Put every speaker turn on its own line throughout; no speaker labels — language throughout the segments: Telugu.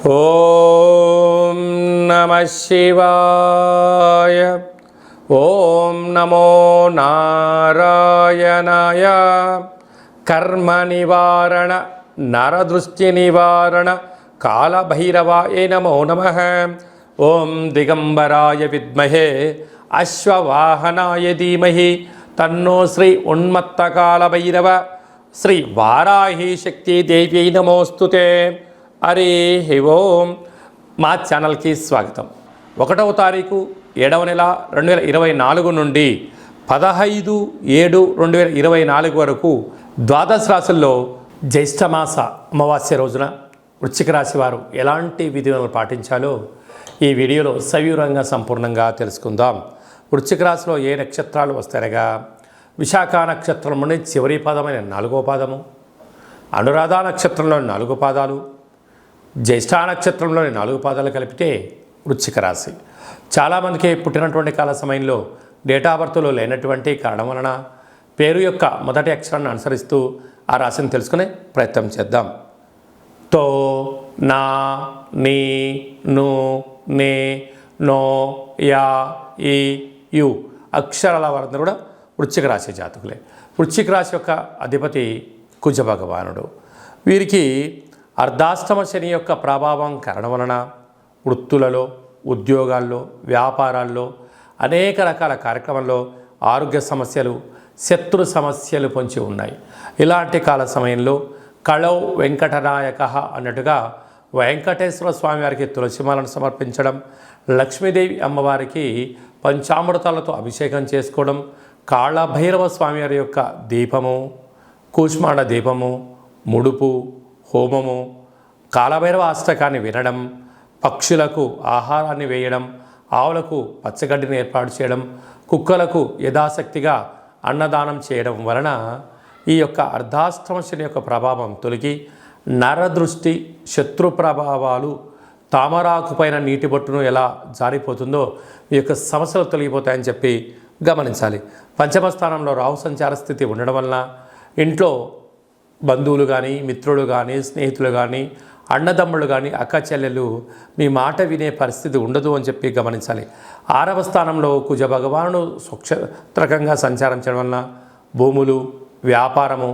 ఓం నమః శివాయ. ఓం నమో నారాయణాయ. కర్మ నివారణ నరదృష్టి నివారణ కాళభైరవాయ నమో నమః. ఓం దిగంబరాయ విద్మహే అశ్వవాహనాయ ధీమహి తన్నో శ్రీ ఉన్మత్త కాళభైరవ శ్రీ వారాహి శక్తి దేవ్యై నమోస్తుతే. హరి ఓం. మా ఛానల్కి స్వాగతం. 1వ తారీఖు 7వ నెల 2024 నుండి 15/7/2024 వరకు ద్వాదశ రాశుల్లో జ్యేష్ఠమాస అమావాస్య రోజున వృశ్చిక రాశి వారు ఎలాంటి విధులను పాటించాలో ఈ వీడియోలో సవివరంగా సంపూర్ణంగా తెలుసుకుందాం. వృశ్చిక రాశిలో ఏ నక్షత్రాలు వస్తాయనగా విశాఖ నక్షత్రంలోని చివరి పాదమైన 4వ పాదము, అనురాధ నక్షత్రంలోని 4 పాదాలు, జ్యేష్ఠ నక్షత్రంలోని 4 పాదాలు కలిపితే వృశ్చిక రాశి. చాలామందికి పుట్టినటువంటి కాల సమయంలో డేటా బర్త్లో లేనటువంటి కారణం వలన పేరు యొక్క మొదటి అక్షరాన్ని అనుసరిస్తూ ఆ రాశిని తెలుసుకునే ప్రయత్నం చేద్దాం. తో, నా, నీ, ను, నే, నో, యా, ఈ, యు అక్షరాల వారందరూ కూడా వృశ్చిక రాశి జాతకులే. వృశ్చిక రాశి యొక్క అధిపతి కుజ భగవానుడు. వీరికి అర్ధాష్టమ శని యొక్క ప్రభావం కారణం వలన వృత్తులలో, ఉద్యోగాల్లో, వ్యాపారాల్లో, అనేక రకాల కార్యక్రమాల్లో ఆరోగ్య సమస్యలు, శత్రు సమస్యలు పొంచి ఉన్నాయి. ఇలాంటి కాల సమయంలో కళౌ వెంకటనాయక అన్నట్టుగా వెంకటేశ్వర స్వామి వారికి తులసిమాలను సమర్పించడం, లక్ష్మీదేవి అమ్మవారికి పంచామృతాలతో అభిషేకం చేసుకోవడం, కాళభైరవ స్వామివారి యొక్క దీపము, కూష్మాండ దీపము, ముడుపు, హోమము, కాళభైరవ అష్టకాన్ని వినడం, పక్షులకు ఆహారాన్ని వేయడం, ఆవులకు పచ్చగడ్డిని ఏర్పాటు చేయడం, కుక్కలకు యథాశక్తిగా అన్నదానం చేయడం వలన ఈ యొక్క అర్ధాష్టమ శని యొక్క ప్రభావం తొలగి నరదృష్టి, శత్రు ప్రభావాలు, తామరాకు పైన నీటి బొట్టును ఎలా జారిపోతుందో ఈ యొక్క సమస్యలు తొలగిపోతాయని చెప్పి గమనించాలి. పంచమ స్థానంలో రాహు సంచార స్థితి ఉండడం వలన ఇంట్లో బంధువులు కానీ, మిత్రులు కానీ, స్నేహితులు కానీ, అన్నదమ్ముళ్ళు కానీ, అక్క చెల్లెలు మీ మాట వినే పరిస్థితి ఉండదు అని చెప్పి గమనించాలి. 6వ స్థానంలో కుజ భగవానుడు స్వక్షత్రకంగా సంచారం చేయడం వలన భూములు, వ్యాపారము,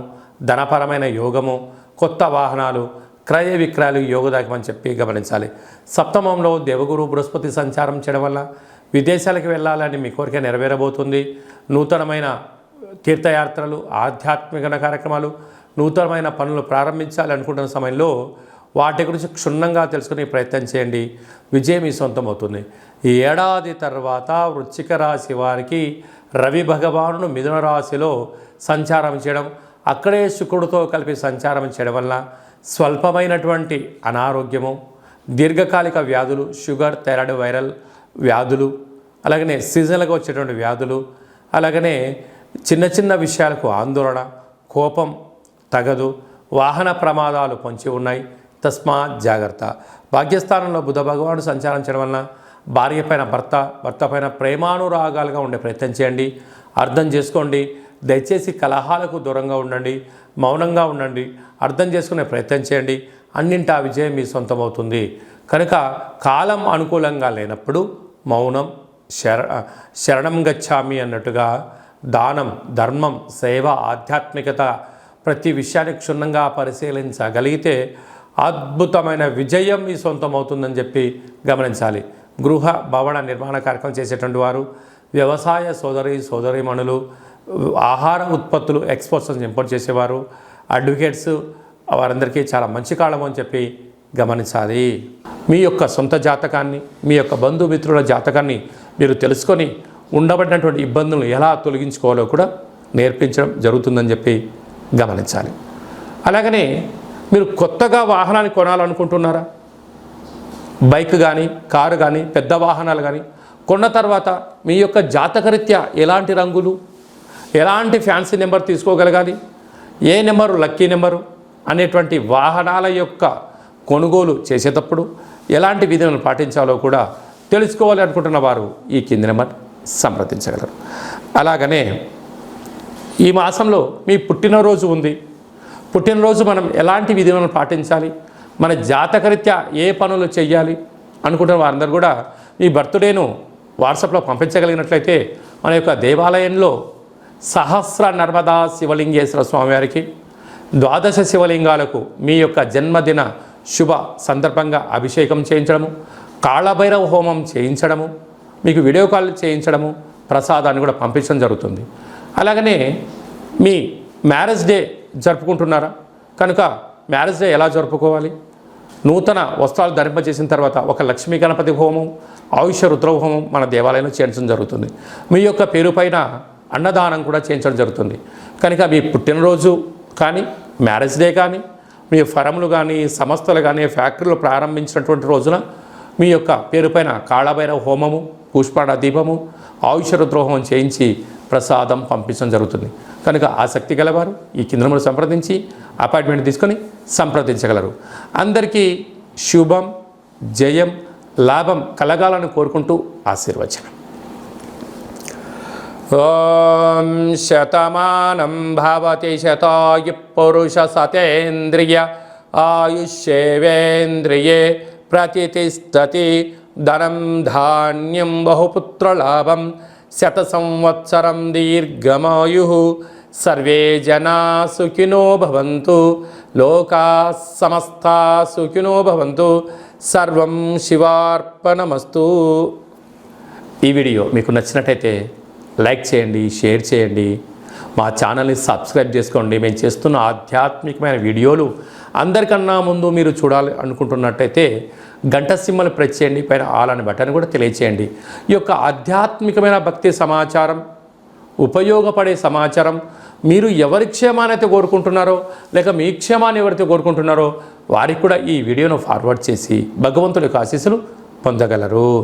ధనపరమైన యోగము, కొత్త వాహనాలు, క్రయ విక్రయాలు యోగదాయకమని చెప్పి గమనించాలి. సప్తమంలో దేవగురు బృహస్పతి సంచారం చేయడం వల్ల విదేశాలకు వెళ్ళాలని మీ కోరిక నెరవేరబోతుంది. నూతనమైన తీర్థయాత్రలు, ఆధ్యాత్మిక కార్యక్రమాలు, నూతనమైన పనులు ప్రారంభించాలి అనుకుంటున్న సమయంలో వాటి గురించి క్షుణ్ణంగా తెలుసుకునే ప్రయత్నం చేయండి. విజయం మీ సొంతం అవుతుంది. ఈ ఏడాది తర్వాత వృశ్చిక రాశి వారికి రవి భగవానుడు మిథున రాశిలో సంచారం చేయడం, అక్కడే శుక్రుడితో కలిపి సంచారం చేయడం వల్ల స్వల్పమైనటువంటి అనారోగ్యము, దీర్ఘకాలిక వ్యాధులు, షుగర్, థైరాయిడ్, వైరల్ వ్యాధులు, అలాగనే సీజన్లుగా వచ్చేటువంటి వ్యాధులు, అలాగనే చిన్న చిన్న విషయాలకు ఆందోళన, కోపం తగదు, వాహన ప్రమాదాలు పొంచి ఉన్నాయి. తస్మాత్ జాగ్రత్త. భాగ్యస్థానంలో బుధ భగవానుడు సంచారం చేయడం వలన భార్య పైన భర్త, భర్త పైన ప్రేమానురాగాలుగా ఉండే ప్రయత్నం చేయండి. అర్థం చేసుకోండి. దయచేసి కలహాలకు దూరంగా ఉండండి, మౌనంగా ఉండండి, అర్థం చేసుకునే ప్రయత్నం చేయండి. అన్నింటా విజయం మీ సొంతమవుతుంది. కనుక కాలం అనుకూలంగా లేనప్పుడు మౌనం, శరణం గచ్చామి అన్నట్టుగా దానం, ధర్మం, సేవ, ఆధ్యాత్మికత ప్రతి విషయాన్ని క్షుణ్ణంగా పరిశీలించగలిగితే అద్భుతమైన విజయం మీ సొంతం అవుతుందని చెప్పి గమనించాలి. గృహ భవన నిర్మాణ కార్యక్రమం చేసేటువంటి వారు, వ్యవసాయ సోదరీమణులు, ఆహార ఉత్పత్తులు ఎక్స్పోర్ట్స్ ఇంపోర్ట్ చేసేవారు, అడ్వకేట్స్ వారందరికీ చాలా మంచి కాలం అని చెప్పి గమనించాలి. మీ యొక్క సొంత జాతకాన్ని, మీ యొక్క బంధుమిత్రుల జాతకాన్ని మీరు తెలుసుకొని ఉండబడినటువంటి ఇబ్బందులను ఎలా తొలగించుకోవాలో కూడా నేర్పించడం జరుగుతుందని చెప్పి గమనించాలి. అలాగనే మీరు కొత్తగా వాహనాన్ని కొనాలనుకుంటున్నారా? బైక్ కానీ, కారు కానీ, పెద్ద వాహనాలు కానీ కొన్న తర్వాత మీ యొక్క జాతకరీత్యా ఎలాంటి రంగులు, ఎలాంటి ఫ్యాన్సీ నెంబర్ తీసుకోగలగాలి, ఏ నెంబరు లక్కీ నెంబరు అనేటువంటి వాహనాల యొక్క కొనుగోలు చేసేటప్పుడు ఎలాంటి విధులను పాటించాలో కూడా తెలుసుకోవాలి అనుకుంటున్న వారు ఈ కింది నెంబర్ సంప్రదించగలరు. అలాగనే ఈ మాసంలో మీ పుట్టినరోజు ఉంది. పుట్టినరోజు మనం ఎలాంటి విధులను పాటించాలి, మన జాతకరీత్యా ఏ పనులు చేయాలి అనుకుంటున్న వారందరూ కూడా ఈ బర్త్డేను వాట్సాప్లో పంపించగలిగినట్లయితే మన యొక్క దేవాలయంలో సహస్ర నర్మదా శివలింగేశ్వర స్వామివారికి 12 శివలింగాలకు మీ యొక్క జన్మదిన శుభ సందర్భంగా అభిషేకం చేయించడము, కాళభైరవ హోమం చేయించడము, మీకు వీడియో కాల్ చేయించడము, ప్రసాదాన్ని కూడా పంపించడం జరుగుతుంది. అలాగనే మీ మ్యారేజ్ డే జరుపుకుంటున్నారా కనుక మ్యారేజ్ డే ఎలా జరుపుకోవాలి, నూతన వస్త్రాలు ధరింపజేసిన తర్వాత ఒక లక్ష్మీ గణపతి హోమం, ఆయుష రుద్ర హోమం మన దేవాలయంలో చేయించడం జరుగుతుంది. మీ యొక్క పేరు పైన అన్నదానం కూడా చేయించడం జరుగుతుంది. కనుక మీ పుట్టినరోజు కానీ, మ్యారేజ్ డే కానీ, మీ ఫరములు కానీ, సంస్థలు కానీ, ఫ్యాక్టరీలు ప్రారంభించినటువంటి రోజున మీ యొక్క పేరు పైన కాళభైరవ హోమము, పుష్పాడ దీపము, ఆయుష రుద్ర హోమం చేయించి ప్రసాదం పంపించడం జరుగుతుంది. కనుక ఆసక్తి గలవారు ఈ కేంద్రంలో సంప్రదించి అపాయింట్మెంట్ తీసుకొని సంప్రదించగలరు. అందరికీ శుభం, జయం, లాభం కలగాలని కోరుకుంటూ ఆశీర్వచనం. ఓం శతమానం భవతి శతాయు పురుష సతేంద్రియ ఆయుష్యేవేంద్రియే ప్రతిష్టతి ధనం ధాన్యం బహుపుత్రలాభం శత సంవత్సరం దీర్ఘమాయు సర్వే జనా సుఖినో భవంతు లోకా సమస్తా సుఖినో భవంతు సర్వం శివార్పణమస్తు. ఈ వీడియో మీకు నచ్చినట్టయితే లైక్ చేయండి, షేర్ చేయండి, మా ఛానల్ని సబ్స్క్రైబ్ చేసుకోండి. మేము చేస్తున్న ఆధ్యాత్మికమైన వీడియోలు అందరికన్నా ముందు మీరు చూడాలి అనుకుంటున్నట్టయితే గంట సింబల్ ప్రెస్ చేయండి, పైన ఆల్ అనే బటన్ కూడా తెలియచేయండి. ఈ యొక్క ఆధ్యాత్మికమైన భక్తి సమాచారం, ఉపయోగపడే సమాచారం మీరు ఎవరి క్షేమాన్ని అయితే కోరుకుంటున్నారో లేక మీ క్షేమాన్ని ఎవరైతే కోరుకుంటున్నారో వారికి కూడా ఈ వీడియోను ఫార్వర్డ్ చేసి భగవంతుడి యొక్క ఆశీస్సులు పొందగలరు.